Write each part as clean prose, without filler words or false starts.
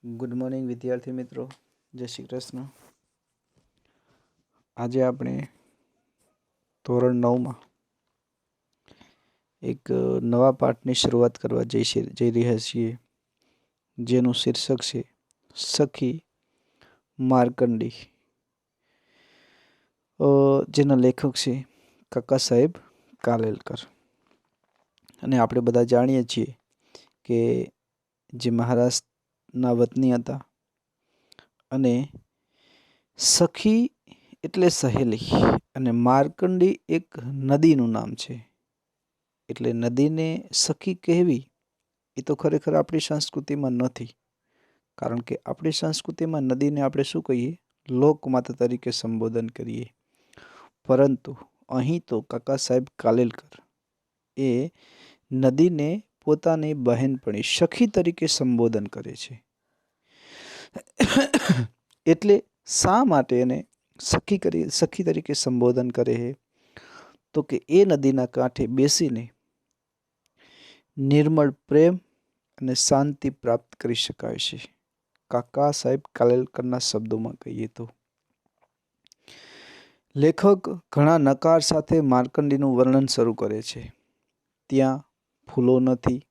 Good morning વિદ્યાર્થી મિત્રો, જય શ્રી કૃષ્ણ. આજે આપણે ધોરણ 9માં એક નવા પાઠની શરૂઆત કરવા જઈ રહ્યા છીએ, જેનું શીર્ષક છે સખી માર્કંડી. જેના લેખક છે કાકા સાહેબ કાલેલકર. અને આપણે બધા જાણીએ છીએ કે જે મહારાષ્ટ્રના વતની હતા અને સખી એટલે સહેલી અને માર્કંડી એક નદીનું નામ છે. એટલે નદીને સખી કહેવી એ તો ખરેખર આપણી સંસ્કૃતિમાં નથી, કારણ કે આપણી સંસ્કૃતિમાં નદીને આપણે શું કહીએ? લોકમાતા તરીકે સંબોધન કરીએ. પરંતુ અહીં તો કાકા સાહેબ કાલેલકર એ નદીને પોતાની બહેનપણી સખી તરીકે સંબોધન કરે છે. એટલે શા માટે એને સખી તરીકે સંબોધન કરે છે? તો કે એ નદીના કાંઠે બેસીને નિર્મળ પ્રેમ અને શાંતિ પ્રાપ્ત કરી શકાય છે. કાકા સાહેબ કાલેલકરના શબ્દોમાં કહીએ તો લેખક ઘણા નકાર સાથે માર્કંડીનું વર્ણન શરૂ કરે છે. ત્યાં ફૂલો નથી,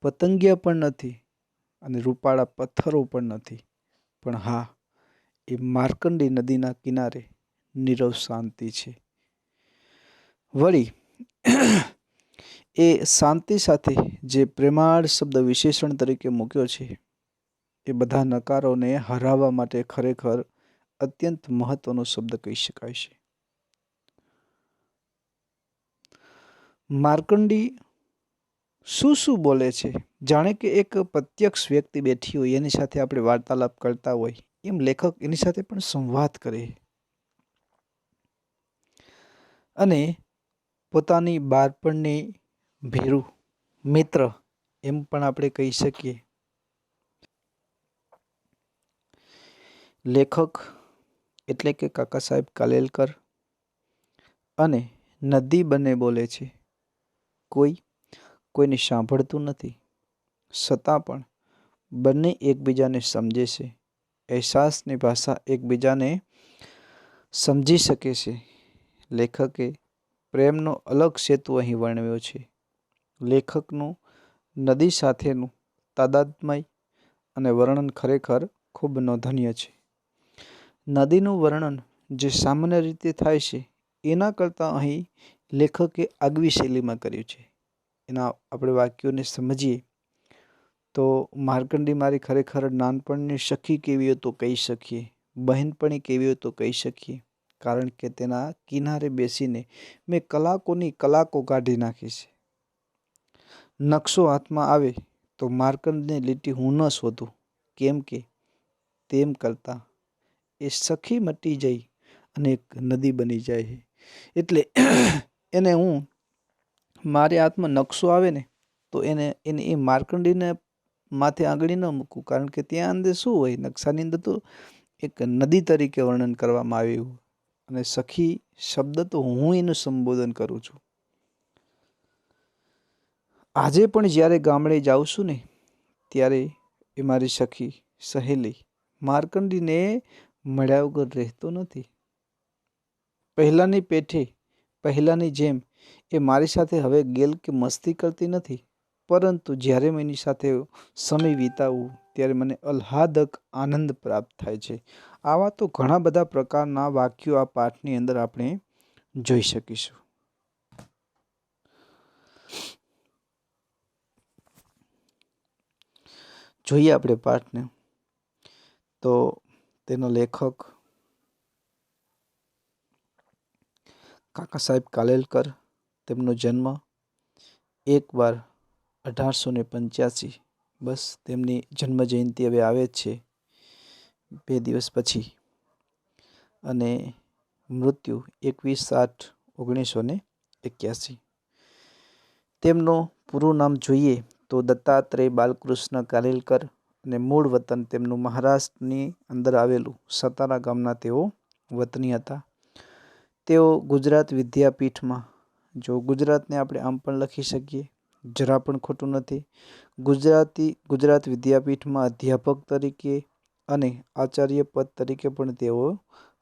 પતંગિયા પણ નથી અને રૂપાળા પથ્થરો પણ નથી, પણ હા, એ માર્કંડી નદીના કિનારે નીરવ શાંતિ છે. વળી એ શાંતિ સાથે જે પ્રેમાળ શબ્દ વિશેષણ તરીકે મૂક્યો છે, એ બધા નકારોને હરાવવા માટે ખરેખર અત્યંત મહત્વનો શબ્દ કહી શકાય છે. માર્કંડી શું બોલે છે? જાણે કે એક પ્રત્યક્ષ વ્યક્તિ બેઠી હોય, એની સાથે આપણે વાર્તાલાપ કરતા હોય એમ લેખક એની સાથે પણ સંવાદ કરે અને પોતાની બાળપણની ભેરું મિત્ર એમ પણ આપણે કહી શકીએ. લેખક એટલે કે કાકા સાહેબ કાલેલકર અને નદી બંને બોલે છે. કોઈને સાંભળતું નથી, છતાં પણ બંને એકબીજાને સમજે છે. અહેસાસની ભાષા એકબીજાને સમજી શકે છે. લેખકે પ્રેમનો અલગ સેતુ અહીં વર્ણવ્યો છે. લેખકનું નદી સાથેનું તાદાત્મ્ય અને વર્ણન ખરેખર ખૂબ નોંધનીય છે. નદીનું વર્ણન જે સામાન્ય રીતે થાય છે, એના કરતાં અહીં લેખકે આગવી શૈલીમાં કર્યું છે. એના આપણે વાક્યોને સમજીએ તો માર્કંડી મારી ખરેખર નાનપણની સખી કેવી હોય તો કહી શકીએ, બહેનપણી કેવી હોય તો કહી શકીએ, કારણ કે તેના કિનારે બેસીને મેં કલાકોની કલાકો કાઢી નાખી છે. નકશો હાથમાં આવે તો માર્કંડની લીટી હું ન શોધું, કેમ કે તેમ કરતાં એ સખી મટી જઈ અને એક નદી બની જાય. એટલે એને હું મારી હાથમાં નકશો આવે ને તો એને એ માર્કંડીને માથે આંગળી ન મૂકું, કારણ કે ત્યાં અંદર શું હોય? નકશાની અંદર તો એક નદી તરીકે વર્ણન કરવામાં આવ્યું અને સખી શબ્દ તો હું એનું સંબોધન કરું છું. આજે પણ જ્યારે ગામડે જાઉં છું ને, ત્યારે એ મારી સખી સહેલી માર્કંડીને મળ્યા વગર રહેતો નથી. પહેલાંની પેઠે પહેલાંની જેમ એ મારી સાથે હવે ગેલ કે મસ્તી કરતી નથી, પરંતુ જ્યારે મેં એની સાથે સમય વિતાવું ત્યારે મને આહ્લાદક આનંદ પ્રાપ્ત થાય છે. આવા તો ઘણા બધા પ્રકારના વાક્યો આ પાઠની અંદર આપણે જોઈ શકીશું. જોઈએ આપણે પાઠને તો તેનો લેખક કાકા સાહેબ કાલેલકર. તેમનો જન્મ 1/12/1885. બસ તેમની જન્મ જયંતિ હવે આવે જ છે 2 દિવસ પછી. અને મૃત્યુ 21/8/1981. તેમનું પૂરું નામ જોઈએ તો દત્તાત્રેય બાલકૃષ્ણ કાલેલકર અને મૂળ વતન તેમનું મહારાષ્ટ્રની અંદર આવેલું સતારા ગામના તેઓ વતની હતા. તેઓ ગુજરાત વિદ્યાપીઠમાં, જો ગુજરાતને આપણે આમ પણ લખી શકીએ જરા પણ ખોટું નથી. ગુજરાત વિદ્યાપીઠમાં અધ્યાપક તરીકે અને આચાર્ય પદ તરીકે પણ તેઓ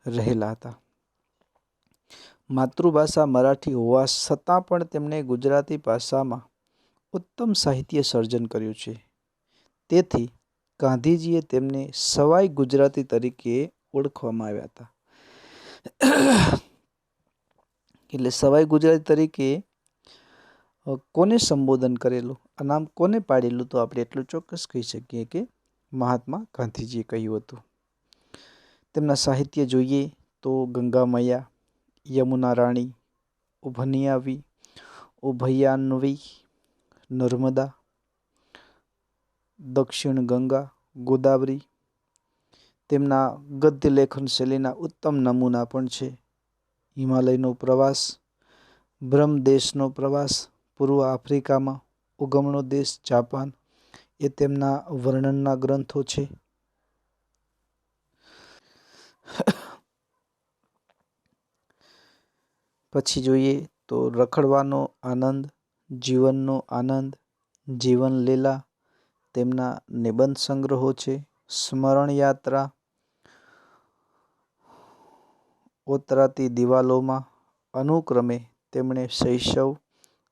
રહેલા હતા. માતૃભાષા મરાઠી હોવા છતાં પણ તેમણે ગુજરાતી ભાષામાં ઉત્તમ સાહિત્ય સર્જન કર્યું છે. તેથી ગાંધીજીએ તેમને સવાઈ ગુજરાતી તરીકે ઓળખવામાં આવ્યા હતા. એટલે સવાઈ ગુજરાતી તરીકે કોને સંબોધન કરેલું, આ નામ કોને પાડેલું? તો આપણે એટલું ચોક્કસ કહી શકીએ કે મહાત્મા ગાંધીજીએ કહ્યું હતું. તેમના સાહિત્ય જોઈએ તો ગંગા મૈયા, યમુના રાણી, ઉભયાન્વી, નર્મદા, દક્ષિણ ગંગા, ગોદાવરી તેમના ગદ્ય લેખન શૈલીના ઉત્તમ નમૂના પણ છે. હિમાલયનો પ્રવાસ, બ્રહ્મદેશનો પ્રવાસ, પૂર્વ આફ્રિકામાં ઉગમણો દેશ જાપાન એ તેમના વર્ણનના ગ્રંથો છે. પછી જોઈએ તો રખડવાનો આનંદ, જીવનનો આનંદ, જીવન લીલા તેમના નિબંધ સંગ્રહો છે. સ્મરણ યાત્રા, ઓતરાતી દિવાલોમાં અનુક્રમે તેમણે શૈશવ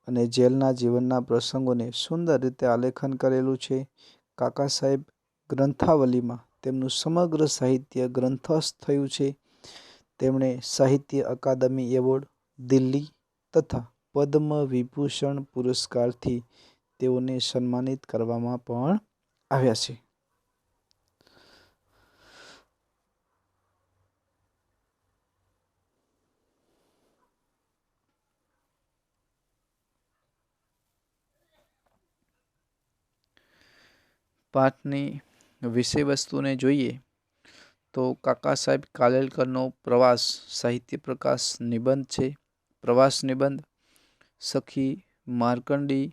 અને જેલના જીવનના પ્રસંગોને સુંદર રીતે આલેખન કરેલું છે. કાકા સાહેબ ગ્રંથાવલીમાં તેમનું સમગ્ર સાહિત્ય ગ્રંથસ્થ થયું છે. તેમણે સાહિત્ય અકાદમી એવોર્ડ, દિલ્હી તથા પદ્મ વિભૂષણ પુરસ્કારથી તેઓને સન્માનિત કરવામાં પણ આવ્યા છે. પાઠની વિષય વસ્તુને જોઈએ તો કાકા સાહેબ કાલેલકરનો પ્રવાસ સાહિત્ય પ્રકાશ નિબંધ છે. પ્રવાસ નિબંધ. સખી માર્કંડી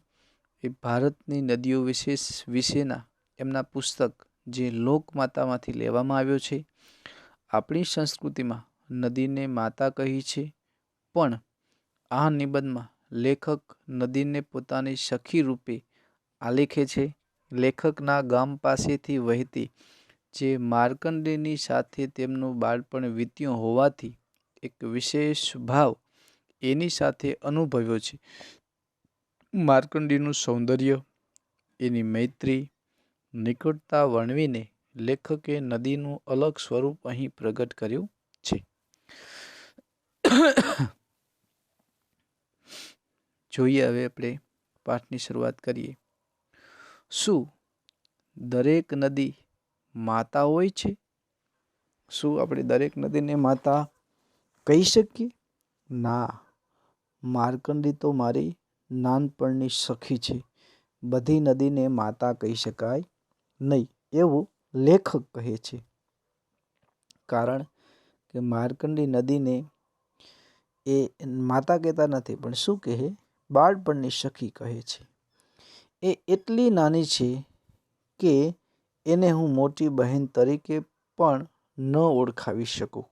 એ ભારતની નદીઓ વિશેના એમના પુસ્તક જે લોકમાતામાંથી લેવામાં આવ્યો છે. આપણી સંસ્કૃતિમાં નદીને માતા કહી છે, પણ આ નિબંધમાં લેખક નદીને પોતાની સખી રૂપે આલેખે છે. લેખકના ગામ પાસેથી વહેતી જે માર્કંડેયની સાથે તેમનું બાળપણ વીત્યું હોવાથી એક વિશેષ ભાવ એની સાથે અનુભવ્યો છે. માર્કંડેયનું સૌંદર્ય, એની મૈત્રી, નિકટતા વર્ણવીને લેખકે નદીનું અલગ સ્વરૂપ અહીં પ્રગટ કર્યું છે. જોઈએ હવે આપણે પાઠની શરૂઆત કરીએ. શું દરેક નદી માતા હોય છે? શું આપણે દરેક નદીને માતા કહી શકીએ? ના, માર્કંડી તો મારી નાનપણની સખી છે, બધી નદીને માતા કહી શકાય નહીં, એવું લેખક કહે છે. કારણ કે માર્કંડી નદીને એ માતા કહેતા નથી, પણ શું કહે? બાળપણની સખી કહે છે. એ એટલી નાની છે કે એને હું મોટી બહેન તરીકે પણ ન ઓળખાવી શકું,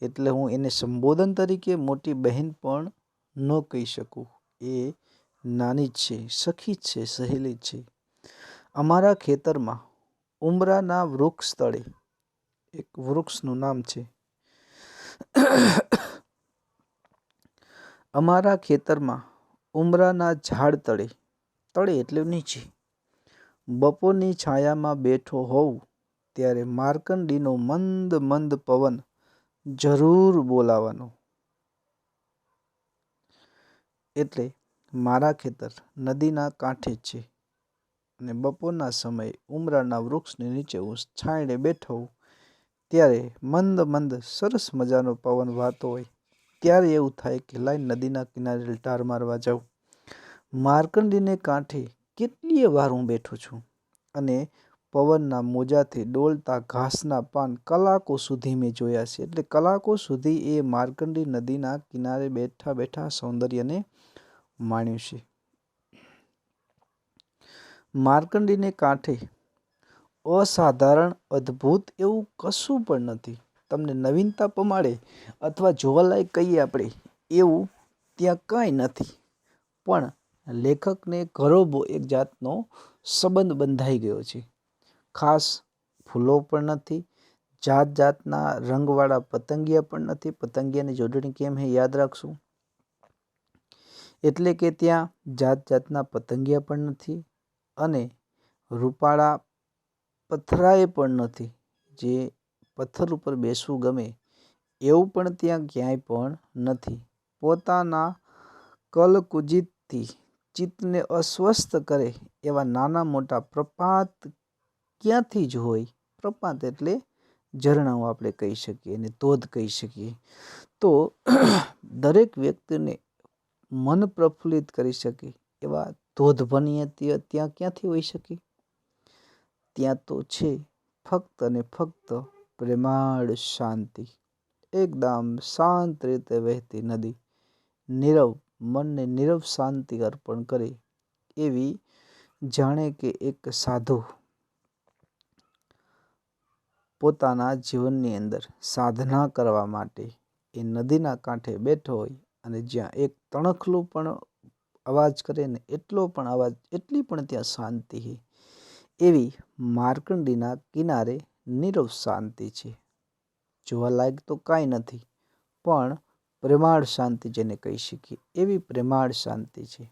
એટલે હું એને સંબોધન તરીકે મોટી બહેન પણ ન કહી શકું. એ નાની જ છે, સખી જ છે, સહેલી જ છે. અમારા ખેતરમાં ઉમરાના વૃક્ષ તળે, એક વૃક્ષનું નામ છે, અમારા ખેતરમાં ઉમરાના ઝાડ તળે એટલે નીચે બપોરની છાયામાં બેઠો હોઉં ત્યારે માર્કંડીનો મંદ મંદ પવન જરૂર બોલાવાનો. એટલે મારા ખેતર નદીના કાંઠે જ છે અને બપોરના સમયે ઉમરાના વૃક્ષની નીચે હું છાંયડે બેઠો હોઉં ત્યારે મંદ મંદ સરસ મજાનો પવન વાતો હોય ત્યારે એવું થાય કે લાઈ નદીના કિનારે લટાર મારવા જાઉં. માર્કંડીને કાંઠે કેટલીય વાર હું બેઠો છું અને પવનના મોજાથી ડોલતા ઘાસના પાન કલાકો સુધી મેં જોયા છે. એટલે કલાકો સુધી એ માર્કંડી નદીના કિનારે બેઠા બેઠા સૌંદર્યને માણ્યું છે. માર્કંડીને કાંઠે અસાધારણ અદ્ભુત એવું કશું પણ નથી. તમને નવીનતા પમાડે અથવા જોવાલાયક કહીએ આપણે એવું ત્યાં કાંઈ નથી, પણ લેખકને ઘરોબો એક જાતનો સંબંધ બંધાઈ ગયો છે. ખાસ ફૂલો પણ નથી, જાત જાતના રંગવાળા પતંગિયા પણ નથી. પતંગિયાની જોડણી કેમ હે યાદ રાખશું. એટલે કે ત્યાં જાત જાતના પતંગિયા પણ નથી અને રૂપાળા પથરાએ પણ નથી. જે પથ્થર ઉપર બેસવું ગમે એવું પણ ત્યાં ક્યાંય પણ નથી. પોતાના કલકુચિતથી ચિત્તને અસ્વસ્થ કરે એવા નાના મોટા પ્રપાત ક્યાંથી જ હોય. પ્રપાત એટલે ઝરણાઓ આપણે કહી શકીએ અને ધોધ કહી શકીએ. તો દરેક વ્યક્તિને મન પ્રફુલ્લિત કરી શકે એવા ધોધ ભણીએ ત્યાં ક્યાંથી હોઈ શકે? ત્યાં તો છે ફક્ત અને ફક્ત પ્રેમાળ શાંતિ. એકદમ શાંત રીતે વહેતી નદી, નીરવ મનને નીરવ શાંતિ અર્પણ કરે એવી જાણે કે એક સાધુ પોતાના જીવનની અંદર સાધના કરવા માટે એ નદીના કાંઠે બેઠો હોય અને જ્યાં એક તણખલું પણ અવાજ કરે ને એટલી પણ ત્યાં શાંતિ છે. એવી માર્કંડીના કિનારે નીરવ શાંતિ છે. જોવાલાયક તો કાંઈ નથી, પણ પ્રેમાળ શાંતિ જેને કહી શકીએ એવી પ્રેમાળ શાંતિ છે.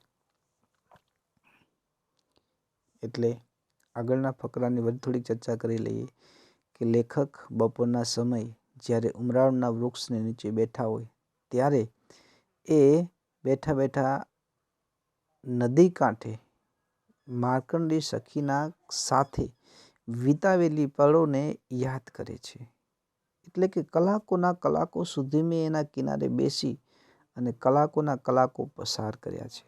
એટલે આગળના ફકરાની વધુ થોડીક ચર્ચા કરી લઈએ કે લેખક બપોરના સમયે જ્યારે ઉમરાળના વૃક્ષને નીચે બેઠા હોય ત્યારે એ બેઠા બેઠા નદી કાંઠે માર્કંડી સખીના સાથે વિતાવેલી પળોને યાદ કરે છે. એટલે કે કલાકોના કલાકો સુધી મેં એના કિનારે બેસી અને કલાકોના કલાકો પસાર કર્યા છે.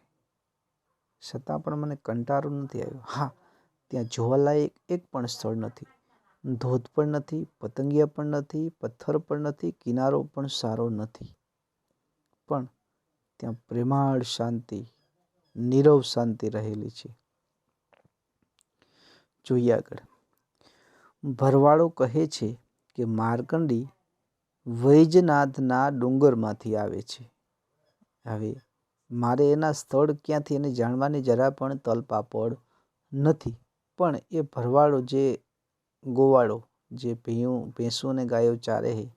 છતાં પણ મને કંટાળો નથી આવ્યો. હા, ત્યાં જોવાલાયક એક પણ સ્થળ નથી, ધોધ પણ નથી, પતંગિયા પણ નથી, પથ્થર પણ નથી, કિનારો પણ સારો નથી, પણ ત્યાં પ્રેમાળ શાંતિ, નીરવ શાંતિ રહેલી છે. જોઈએ આગળ. ભરવાડો કહે છે કે માર્કંડી વૈજનાથના ડુંગરમાંથી આવે છે. હવે મારે એના સ્થળ ક્યાંથી એને જાણવાની જરા પણ તલપાપડ નથી, પણ એ ભરવાડો જે ગોવાળો જે ભેંસો અને ગાયો ચારે છે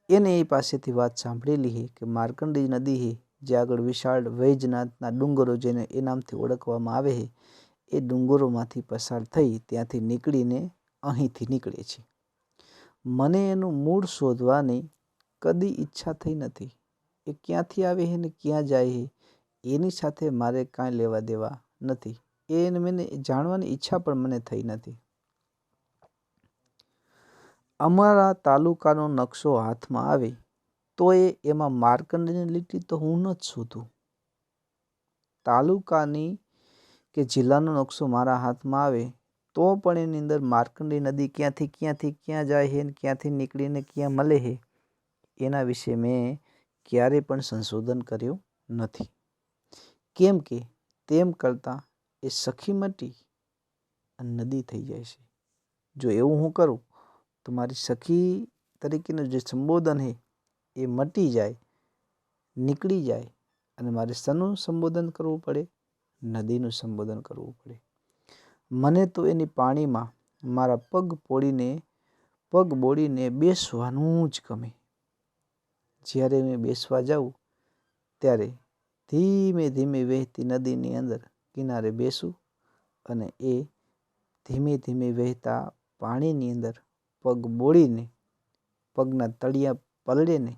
એને એ પાસેથી વાત સાંભળેલી છે કે માર્કંડી નદી છે જે આગળ વિશાળ વૈજનાથના ડુંગરો જેને એ નામથી ઓળખવામાં આવે છે એ ડુંગરોમાંથી પસાર થઈ ત્યાંથી નીકળીને અહીંથી નીકળે છે. મને એનું મૂળ શોધવાની કદી ઈચ્છા થઈ નથી. એ ક્યાંથી આવે છે ને ક્યાં જાય છે એની સાથે મારે કાંઈ લેવા દેવા નથી. એને મને જાણવાની ઈચ્છા પણ મને થઈ નથી. અમારા તાલુકાનો નકશો હાથમાં આવે તો એમાં માર્કંડીની લીટી તો હું ન જ શોધું. તાલુકાની કે જિલ્લાનો નકશો મારા હાથમાં આવે તો પણ એની અંદર માર્કંડી નદી ક્યાંથી ક્યાં જાય છે ને ક્યાંથી નીકળીને ક્યાં મળે છે એના વિશે મેં ક્યારેય પણ સંશોધન કર્યું નથી. કેમ કે તેમ કરતાં એ સખી મટી અને નદી થઈ જાય છે. જો એવું હું કરું તો મારી સખી તરીકેનું જે સંબોધન છે એ મટી જાય, નીકળી જાય અને મારે શેનું સંબોધન કરવું પડે? નદીનું સંબોધન કરવું પડે. મને તો એની પાણીમાં મારા પગ બોળીને બેસવાનું જ ગમે. જ્યારે મેં બેસવા જાઉં ત્યારે ધીમે ધીમે વહેતી નદીની અંદર કિનારે બેસું અને એ ધીમે ધીમે વહેતા પાણીની અંદર પગ બોળીને પગના તળિયા પલળે ને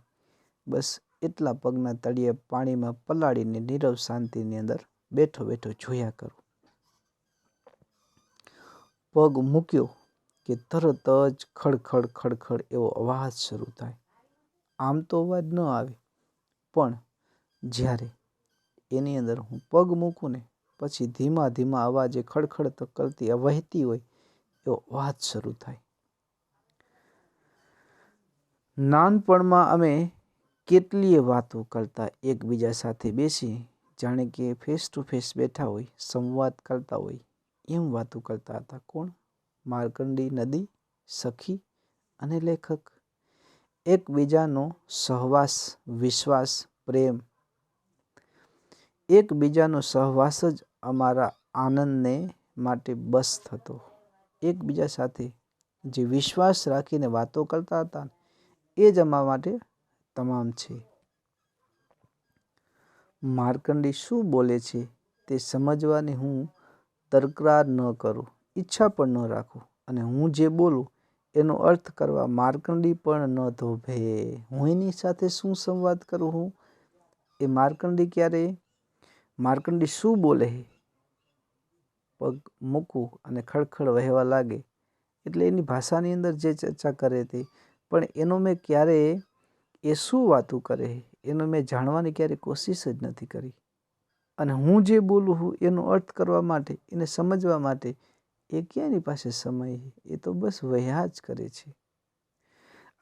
બસ એટલા પગના તળિયા પાણીમાં પલાળીને નીરવ શાંતિની અંદર બેઠો બેઠો જોયા કરું. પગ મૂક્યો કે તરત જ ખડખડ ખડખડ એવો અવાજ શરૂ થાય. આમ તો અવાજ ન આવે, પણ જ્યારે એની અંદર હું પગ મૂકું ને પછી ધીમા ધીમા અવાજે ખડખડ કરતી વહેતી હોય એવો અવાજ શરૂ થાય. નાનપણમાં અમે કેટલીય વાતો કરતા એકબીજા સાથે બેસી જાણે કે ફેસ ટુ ફેસ બેઠા હોય, સંવાદ કરતા હોય એમ વાતો કરતા હતા. કોણ? માર્કંડી નદી, સખી અને લેખક. એકબીજાનો સહવાસ, વિશ્વાસ, પ્રેમ એકબીજાનો સહવાસ જ અમારા આનંદને માટે બસ થતો. એકબીજા સાથે જે વિશ્વાસ રાખીને વાતો કરતા હતા એ જ અમારા માટે તમામ છે. માર્કંડી શું બોલે છે તે સમજવાની હું તકરાર ન કરું, ઈચ્છા પણ ન રાખું, અને હું જે બોલું એનો અર્થ કરવા માર્કંડી પણ ન ધોભે. હું એની સાથે શું સંવાદ કરું? હું એ માર્કંડી શું બોલે પગ મૂકું અને ખડખડ વહેવા લાગે એટલે એની ભાષાની અંદર જે ચર્ચા કરે તે, પણ એનો મેં ક્યારે એ શું વાતું કરે એનો મેં જાણવાની ક્યારે કોશિશ જ નથી કરી. અને હું જે બોલું હું એનો અર્થ કરવા માટે, એને સમજવા માટે એ ક્યાં એની પાસે સમય? એ તો બસ વહ્યા જ કરે છે.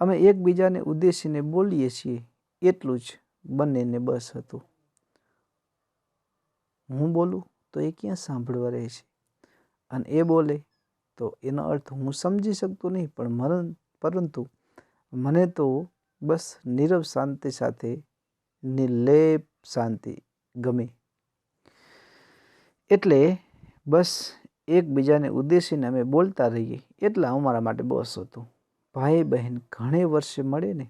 અમે એકબીજાને ઉદ્દેશીને બોલીએ છીએ એટલું જ બંનેને બસ હતું. હું બોલું તો એ ક્યાં સાંભળવા રહે છે, અને એ બોલે તો એનો અર્થ હું સમજી શકતો નહીં, પરંતુ મને તો બસ નીરવ શાંતિ સાથે નિર્લેપ શાંતિ ગમે. એટલે બસ એકબીજાને ઉદ્દેશીને અમે બોલતા રહીએ એટલા અમારા માટે બસ હતું. ભાઈ બહેન ઘણે વર્ષે મળે ને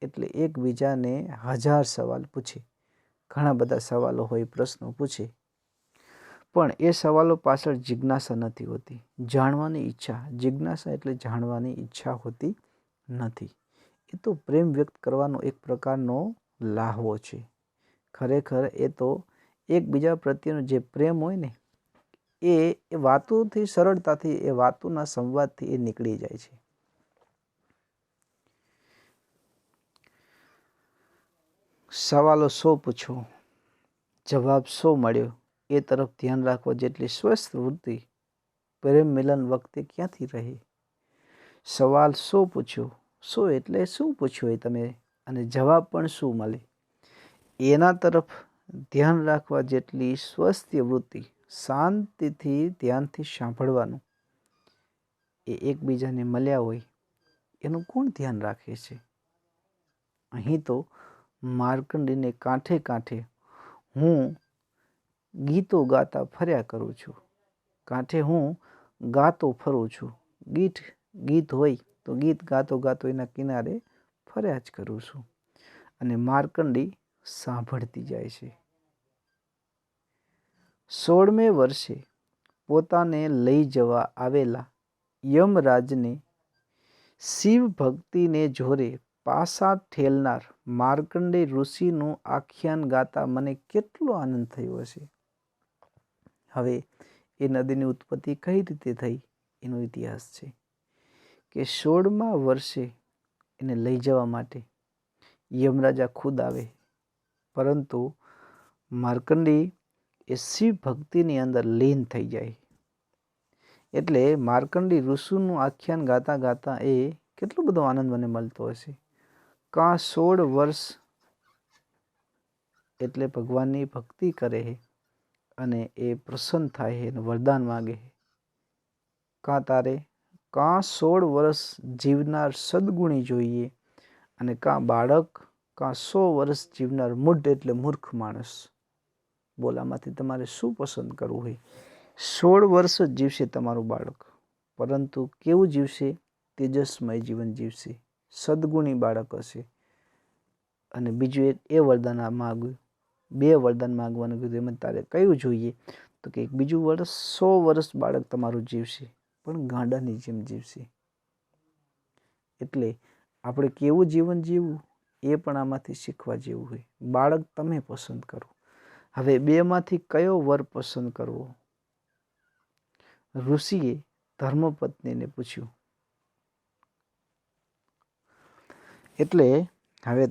એટલે એકબીજાને 1000 સવાલ પૂછે. ઘણા બધા સવાલો હોય, પ્રશ્નો પૂછે, પણ એ સવાલો પાછળ જિજ્ઞાસા નથી હોતી, જાણવાની ઈચ્છા. જિજ્ઞાસા એટલે જાણવાની ઈચ્છા હોતી નથી. એ તો પ્રેમ વ્યક્ત કરવાનો એક પ્રકારનો લાહવો છે. ખરેખર એ તો એકબીજા પ્રત્યેનો જે પ્રેમ હોય ને એ વાતોથી સરળતાથી, એ વાતોના સંવાદથી એ નીકળી જાય છે. સવાલો 100 પૂછો, જવાબ 100 મળ્યો એ તરફ ધ્યાન રાખવા જેટલી સ્વસ્થ વૃત્તિ પ્રેમ મિલન વખતે ક્યાંથી રહે? સવાલ 100 પૂછ્યો, 100 એટલે શું પૂછ્યું એ તમે, અને જવાબ પણ શું મળે એના તરફ ધ્યાન રાખવા જેટલી સ્વસ્થ વૃત્તિ, શાંતિથી ધ્યાનથી સાંભળવાનું, એ એકબીજાને મળ્યા હોય એનું કોણ ધ્યાન રાખે છે? અહીં તો માર્કંડીને કાંઠે કાંઠે હું ગીતો ગાતા ફર્યા કરું છું. કાંઠે હું ગાતો ફરું છું. ગીત હોય તો ગીત ગાતો ગાતો એના કિનારે ફર્યા જ કરું છું. અને માર્કંડી સાંભળતી જાય છે. 16મે વર્ષે પોતાને લઈ જવા આવેલા યમરાજને શિવ ભક્તિને જોરે પાસા ઠેલનાર માર્કંડેય ઋષિનું આખ્યાન ગાતા મને કેટલો આનંદ થયો હશે. હવે એ નદીની ઉત્પત્તિ કઈ રીતે થઈ એનો ઇતિહાસ છે કે 16મા વર્ષે એને લઈ જવા માટે યમરાજા ખુદ આવે, પરંતુ માર્કંડી એ શિવ ભક્તિની અંદર લીન થઈ જાય. એટલે માર્કંડી ઋષિનું આખ્યાન ગાતા ગાતા એ કેટલો બધો આનંદ મને મળતો હશે. કાં 16 વર્ષ એટલે ભગવાનની ભક્તિ કરે અને એ પ્રસન્ન થાય અને વરદાન માગે. કાં 16 વર્ષ જીવનાર સદગુણી જોઈએ, અને કાં બાળક, કાં 100 વર્ષ જીવનાર મૂઢ એટલે મૂર્ખ માણસ. બોલામાંથી તમારે શું પસંદ કરવું હોય? 16 વર્ષ જ જીવશે તમારું બાળક, પરંતુ કેવું જીવશે? તેજસ્મય જીવન જીવશે, સદગુણી બાળક હશે. અને બીજું એ વરદાન માગ્યું, 2 વરદાન માગવાનું કીધું. એમાં તારે કયું જોઈએ? તો કે બીજું વર્ષ 100 વર્ષ બાળક તમારું જીવશે, પણ ગાંડાની જેમ જીવશે. એટલે આપણે કેવું જીવન જીવવું એ પણ આમાંથી શીખવા જેવું હોય. બાળક તમે પસંદ કરો. હવે 2માંથી કયો વર પસંદ કરવો? ઋષિએ ધર્મપત્નીને પૂછ્યું. એટલે હવે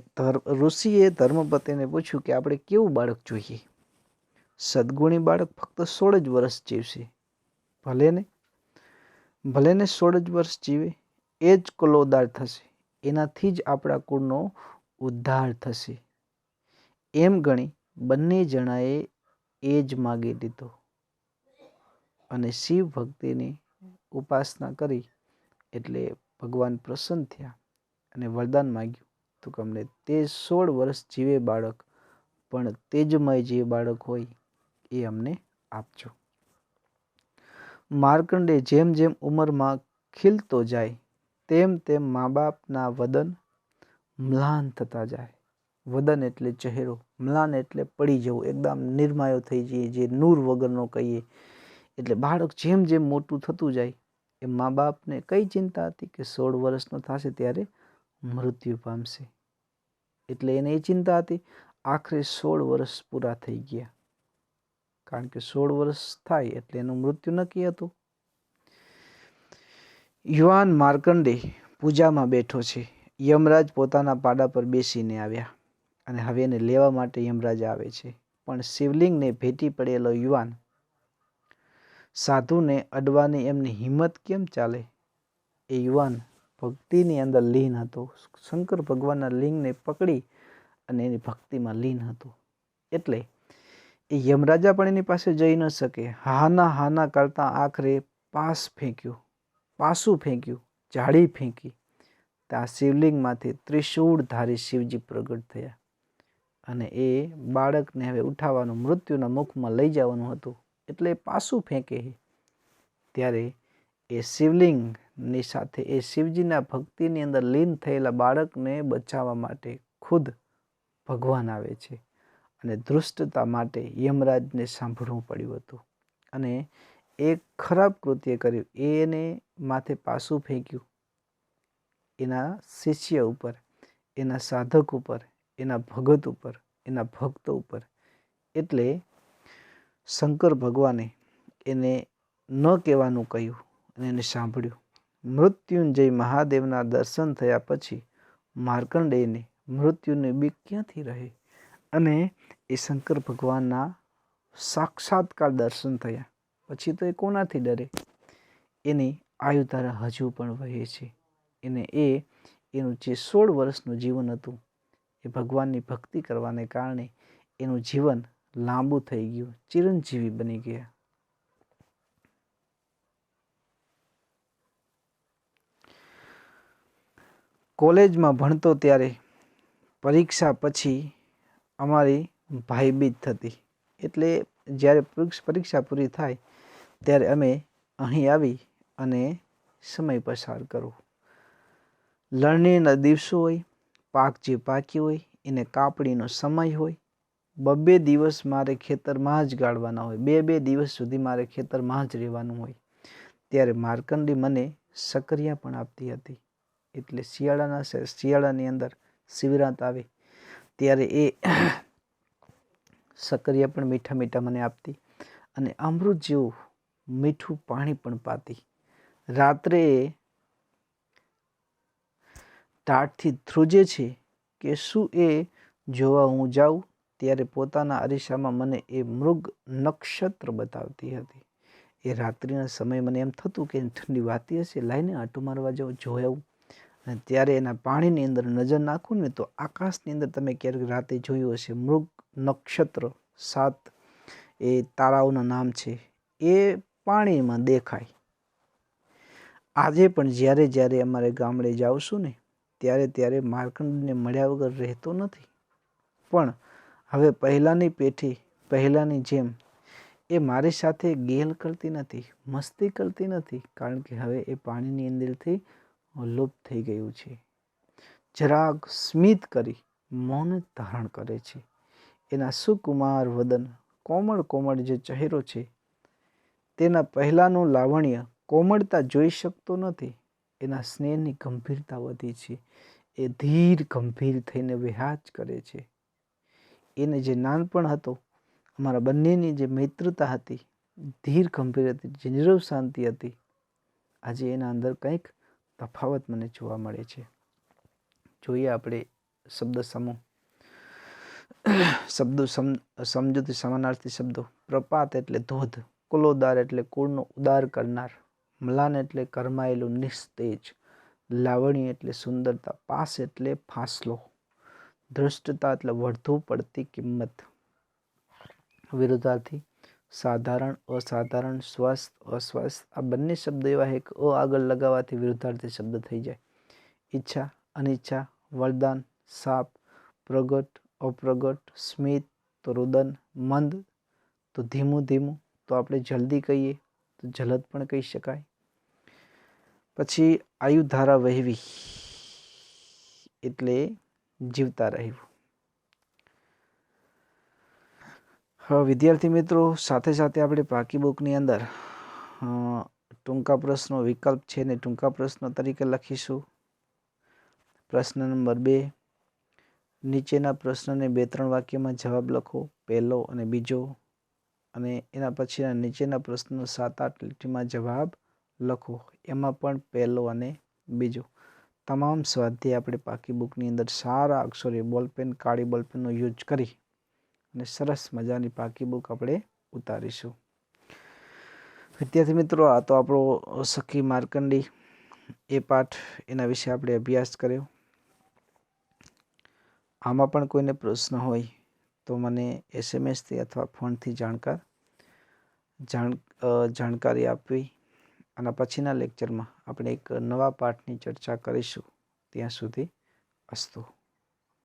ઋષિએ ધર્મપત્નીને પૂછ્યું કે આપણે કેવું બાળક જોઈએ? સદગુણી બાળક ફક્ત 16 જ વર્ષ જીવશે. ભલે ને 16 જ વર્ષ જીવે, એ જ કુલોદ્ધાર થશે, એનાથી જ આપણા કુળનો ઉદ્ધાર થશે. એમ ગણી બંને જણાએ એ જ માગી લીધો અને શિવ ભક્તિની ઉપાસના કરી. એટલે ભગવાન પ્રસન્ન થયા અને વરદાન માગ્યું તો કે અમને તે 16 વર્ષ જીવે બાળક, પણ તેજમય જે બાળક હોય એ અમને આપજો. માર્કંડે જેમ જેમ ઉંમરમાં ખીલતો જાય તેમ તેમ મા બાપના વદન મ્લાન થતા જાય. વદન એટલે ચહેરો, મ્લાન એટલે પડી જવું, એકદમ નિર્માયો થઈ જઈએ, જે નૂર વગરનો કહીએ. એટલે બાળક જેમ જેમ મોટું થતું જાય એ મા બાપને કઈ ચિંતા હતી કે 16 વર્ષનો થશે ત્યારે મૃત્યુ પામશે. એટલે એને એ ચિંતા હતી. આખરે 16 વર્ષ પૂરા થઈ ગયા, કારણ કે 16 વર્ષ થાય એટલે એનું મૃત્યુ નક્કી હતું. યુવાન માર્કંડે પૂજામાં બેઠો છે. યમરાજ પોતાના પાડા પર બેસીને આવ્યા અને હવે એને લેવા માટે યમરાજ આવે છે. પણ શિવલિંગને ભેટી પડેલો યુવાન સાધુને અડવાની એમની હિંમત કેમ ચાલે? એ યુવાન ભક્તિની અંદર લીન હતો. શંકર ભગવાનના લિંગને પકડી અને એની ભક્તિમાં લીન હતો. એટલે એ યમરાજા પણ એની પાસે જઈ ન શકે. હાના કરતા આખરે પાસું ફેંક્યું, જાળી ફેંકી. ત્યાં શિવલિંગમાંથી ત્રિશૂળધારી શિવજી પ્રગટ થયા અને એ બાળકને હવે ઉઠાવવાનું, મૃત્યુના મુખમાં લઈ જવાનું હતું. એટલે પાસું ફેંકે ત્યારે એ શિવલિંગની સાથે એ શિવજીના ભક્તિની અંદર લીન થયેલા બાળકને બચાવવા માટે ખુદ ભગવાન આવે છે. અને ધૃષ્ટતા માટે યમરાજને સાંભળવું પડ્યું હતું અને એક ખરાબ કૃત્ય કર્યું. એને માથે પાસું ફેંક્યું એના શિષ્ય ઉપર, એના સાધક ઉપર, એના ભગત ઉપર, એના ભક્તો ઉપર. એટલે શંકર ભગવાને એને ન કહેવાનું કહ્યું અને એને સાંભળ્યું. મૃત્યુંજય મહાદેવના દર્શન થયા પછી માર્કંડેયને મૃત્યુની બીક ક્યાંથી રહે? અને એ શંકર ભગવાનના સાક્ષાત્કાર દર્શન થયા પછી તો એ કોનાથી ડરે? એની આયુધારા હજુ પણ વહે છે. એનું જે 16 વર્ષનું જીવન હતું એ ભગવાનની ભક્તિ કરવાને કારણે એનું જીવન લાંબુ થઈ ગયું, ચિરંજીવી બની ગયા. કોલેજમાં ભણતો ત્યારે પરીક્ષા પછી અમારી ભાઈબીજ થતી. એટલે જ્યારે પરીક્ષા પૂરી થાય ત્યારે અમે અહીં આવી અને સમય પસાર કરો. લણણીના દિવસો હોય, પાક જે પાક્યો હોય એને કાપણીનો સમય હોય. 2 દિવસ મારે ખેતરમાં જ ગાળવાના હોય, 2 દિવસ સુધી મારે ખેતરમાં જ રહેવાનું હોય. ત્યારે માર્કંડી મને સકરિયા પણ આપતી હતી. એટલે શિયાળાની અંદર શિવરાત આવે ત્યારે એ સકરિયા પણ મીઠા મીઠા મને આપતી અને અમૃત જેવું મીઠું પાણી પણ પાતી. રાત્રે ટાઢથી ધ્રુજે છે કે શું એ જોવા હું જાઉં ત્યારે પોતાના અરીસામાં મને એ મૃગ નક્ષત્ર બતાવતી હતી. એ રાત્રિના સમયે મને એમ થતું કે ઠંડી વાતી હશે, લાઈને આંટો મારવા જાઉં, જોયું. અને ત્યારે એના પાણીની અંદર નજર નાખું ને તો આકાશની અંદર તમે ક્યારેક રાતે જોયું હશે મૃગ નક્ષત્ર, 7 એ તારાઓના નામ છે, એ પાણીમાં દેખાય. આજે પણ જ્યારે અમારે ગામડે જાઉં ને ત્યારે માર્કંડને મળ્યા વગર રહેતો નથી. પણ હવે પહેલાંની પેઢી પહેલાંની જેમ એ મારી સાથે ગેલ કરતી નથી, મસ્તી કરતી નથી, કારણ કે હવે એ પાણીની અંદરથી લુપ્ત થઈ ગયું છે. જરાક સ્મિત કરી મૌન ધારણ કરે છે. એના સુકુમાર વદન, કોમળ જે ચહેરો છે તેના પહેલાંનું લાવણ્ય, કોમળતા જોઈ શકતો નથી. એના સ્નેહની ગંભીરતા વધી છે. એ ધીર ગંભીર થઈને વિહાજ કરે છે. એને જે નાનપણ હતો, અમારા બંનેની જે મિત્રતા હતી, ધીર ગંભીર હતી, જે નીરવ શાંતિ હતી, આજે એના અંદર કંઈક તફાવત મને જોવા મળે છે. જોઈએ આપણે શબ્દ સમૂહ. શબ્દો સમજૂતી સમાનાર્થી શબ્દો. પ્રપાત એટલે ધોધ, કુલોદાર એટલે કુળનો ઉદાર કરનાર, મ્લાન એટલે કરમાયેલું નિસ્તેજ, લાવણી એટલે સુંદરતા, પાસ એટલે ફાસલો, ધૃષ્ટતા એટલે વધુ પડતી કિંમત. વિરુદ્ધાર્થી સાધારણ, અસાધારણ, સ્વસ્થ, અસ્વસ્થ. આ બંને શબ્દ એવા છે કે આગળ લગાવવાથી વિરુદ્ધાર્થી શબ્દ થઈ જાય. ઈચ્છા, અનિચ્છા, વરદાન, શાપ, પ્રગટ, અપ્રગટ, સ્મિત, તો રુદન, મંદ તો ધીમું ધીમું, તો આપણે જલ્દી કહીએ તો જલદ પણ કહી શકાય. પછી આયુધારા વહેવી એટલે જીવતા રહેવું. હવે વિદ્યાર્થી મિત્રો, સાથે સાથે આપણે પાકી બુકની અંદર ટૂંકા પ્રશ્નો વિકલ્પ છે ને ટૂંકા પ્રશ્નો તરીકે લખીશું. પ્રશ્ન નંબર 2, નીચેના પ્રશ્નને 2-3 વાક્યમાં જવાબ લખો, પહેલો અને બીજો. અને એના પછીના નીચેના પ્રશ્નો 7-8 લીટીમાં જવાબ લખો, એમાં પણ પહેલો અને બીજો. તમામ સ્વાધ્યાય આપણે પાકી બુકની અંદર સારા અક્ષરે બોલપેન, કાળી બોલપેનનો યુઝ કરી અને સરસ મજાની પાકી બુક આપણે ઉતારીશું. વિદ્યાર્થી મિત્રો, આ તો આપણો સખી માર્કંડી એ પાઠ, એના વિશે આપણે અભ્યાસ કર્યો. આમાં પણ કોઈને પ્રશ્ન હોય તો મને SMS-થી અથવા ફોનથી જાણકારી આપવી. અને પછીના લેક્ચરમાં આપણે એક નવા પાઠની ચર્ચા કરીશું. ત્યાં સુધી અસ્તુ.